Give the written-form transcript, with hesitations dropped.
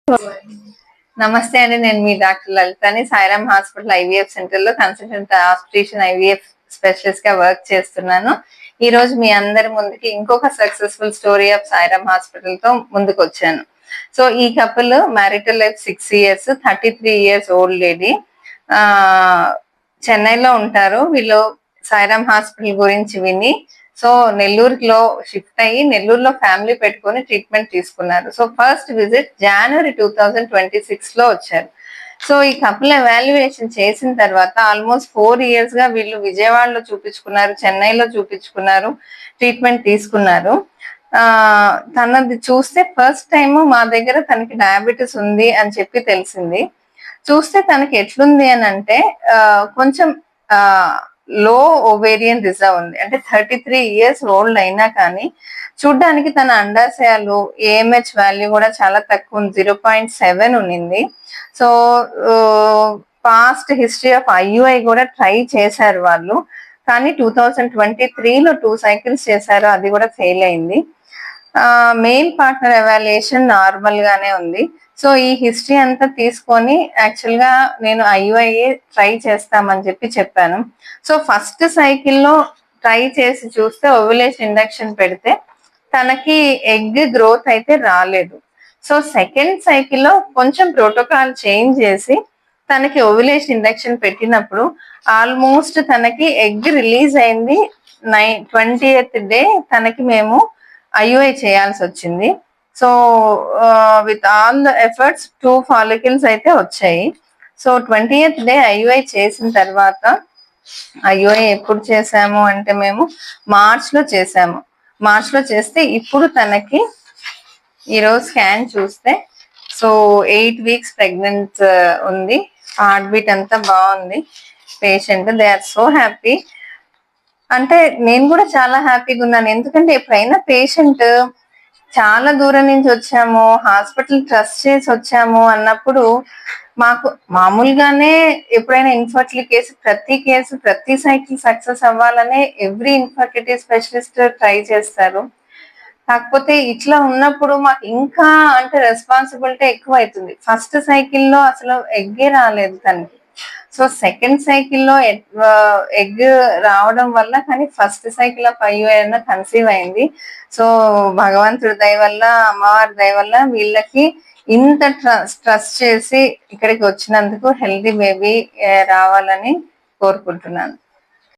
నమస్తే అండి, నేను మీ డాక్టర్ లలితని సాయిరామ్ హాస్పిటల్ ఐవీఎఫ్ సెంటర్ లో కన్సల్టెంట్ ఆబ్స్ట్రిషన్ ఐవీఎఫ్ స్పెషలిస్ట్ గా వర్క్ చేస్తున్నాను. ఈ రోజు మీ అందరి ముందుకి ఇంకొక successful story of Sairam hospital తో ముందుకు వచ్చాను. సో ఈ couple marital life 6 years, 33 years old lady, చెన్నైలో ఉంటారు. వీళ్ళు సాయిరామ్ హాస్పిటల్ గురించి విని సో నెల్లూరులో షిఫ్ట్ అయ్యి నెల్లూరులో ఫ్యామిలీ పెట్టుకొని ట్రీట్మెంట్ తీసుకున్నారు. సో ఫస్ట్ విజిట్ జనవరి 2026 లో వచ్చారు. సో ఈ కపుల్ ఎవాల్యుయేషన్ చేసిన తర్వాత ఆల్మోస్ట్ 4 years గా వీళ్ళు విజయవాడలో చూపించుకున్నారు, చెన్నైలో చూపించుకున్నారు, ట్రీట్మెంట్ తీసుకున్నారు. తనది చూస్తే ఫస్ట్ టైం మా దగ్గర తనకి డయాబెటీస్ ఉంది అని చెప్పి తెలిసింది. చూస్తే తనకి ఎట్లుంది అని అంటే కొంచెం లో ఓవేరియన్ రిజర్వ్ ఉంది. అంటే 33 years ఓల్డ్ అయినా కానీ చూడ్డానికి తన అండాశయాలు ఏఎంహెచ్ వాల్యూ కూడా చాలా తక్కువ ఉంది, 0.7 ఉన్నింది. So past history of IUI కూడా ట్రై చేశారు వాళ్ళు, కానీ 2023లో 2 cycles చేశారు, అది కూడా ఫెయిల్ అయింది. మెయిల్ పార్ట్నర్ ఎవాల్యుయేషన్ నార్మల్ గానే ఉంది. సో ఈ హిస్టరీ అంతా తీసుకొని యాక్చువల్ గా నేను ఐయుఐఏ ట్రై చేస్తామని చెప్పాను. సో ఫస్ట్ సైకిల్లో ట్రై చేసి చూస్తే ఓవ్యులేషన్ ఇండక్షన్ పెడితే తనకి ఎగ్ గ్రోత్ అయితే రాలేదు. సో సెకండ్ సైకిల్లో కొంచెం ప్రోటోకాల్ చేంజ్ చేసి తనకి ఓవ్యులేషన్ ఇండక్షన్ పెట్టినప్పుడు ఆల్మోస్ట్ తనకి ఎగ్ రిలీజ్ అయింది. 20th day తనకి మేము ఐయుఐ చేయాల్సి వచ్చింది. So with all the efforts 2 follicles అయితే వచ్చాయి. సో 20th day ఐయుఐ చేసిన తర్వాత, ఐయుఐ ఎప్పుడు చేసాము అంటే మేము మార్చ్లో చేసాము. మార్చ్లో చేస్తే ఇప్పుడు తనకి ఈరోజు స్కాన్ చూస్తే సో 8 weeks ప్రెగ్నెంట్ ఉంది. హార్ట్ బీట్ అంతా బాగుంది. Patient they are so happy. అంటే నేను కూడా చాలా హ్యాపీగా ఉన్నాను. ఎందుకంటే ఎప్పుడైనా పేషెంట్ చాలా దూరం నుంచి వచ్చాము, హాస్పిటల్ ట్రస్ట్ చేసి వచ్చాము అన్నప్పుడు మాకు మామూలుగానే ఎప్పుడైనా ఇన్ఫర్టిలిటీ కేసు ప్రతి సైకిల్ సక్సెస్ అవ్వాలనే ఎవ్రీ ఇన్ఫర్టిలిటీ స్పెషలిస్ట్ ట్రై చేస్తారు. కాకపోతే ఇట్లా ఉన్నప్పుడు మాకు ఇంకా అంటే రెస్పాన్సిబిలిటీ ఎక్కువ అవుతుంది. ఫస్ట్ సైకిల్లో అసలు ఎగ్గే రాలేదు తనకి. సో సెకండ్ సైకిల్లో ఎగ్ రావడం వల్ల కానీ first cycle of IUI conceive అయింది. సో భగవంతుడి దయ వల్ల, అమ్మవారి దయ వల్ల వీళ్ళకి ఇంత ట్రస్ట్ చేసి ఇక్కడికి వచ్చినందుకు హెల్తీ బేబీ రావాలని కోరుకుంటున్నాను.